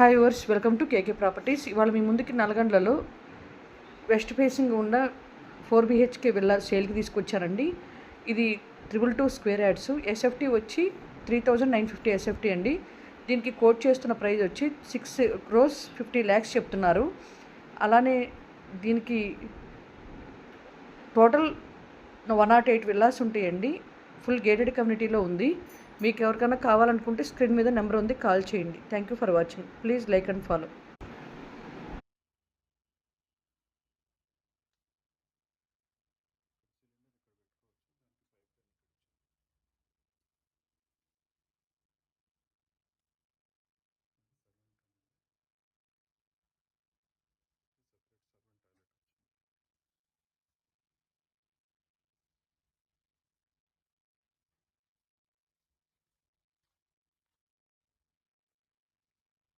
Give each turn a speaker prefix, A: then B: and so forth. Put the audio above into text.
A: Hi వర్స్, welcome to KK Properties. ఇవాళ మీ ముందుకి నల్గొండలో వెస్ట్ ఫేసింగ్ ఉన్న 4 BHK విల్లా సేల్కి తీసుకొచ్చారండి. ఇది 222 స్క్వేర్ యార్డ్స్. ఎస్ఎఫ్టీ వచ్చి 3,950 ఎస్ఎఫ్టీ అండి. దీనికి కోట్ చేస్తున్న ప్రైస్ వచ్చి 6,50,00,000 చెప్తున్నారు. అలానే దీనికి టోటల్ 108 విల్లాస్ ఉంటాయండి. ఫుల్ గేటెడ్ కమ్యూనిటీలో ఉంది. మీకు ఎవరికైనా కావాలనుకుంటే స్క్రీన్ మీద నెంబర్ ఉంది, కాల్ చేయండి. Thank you for watching. Please like and follow.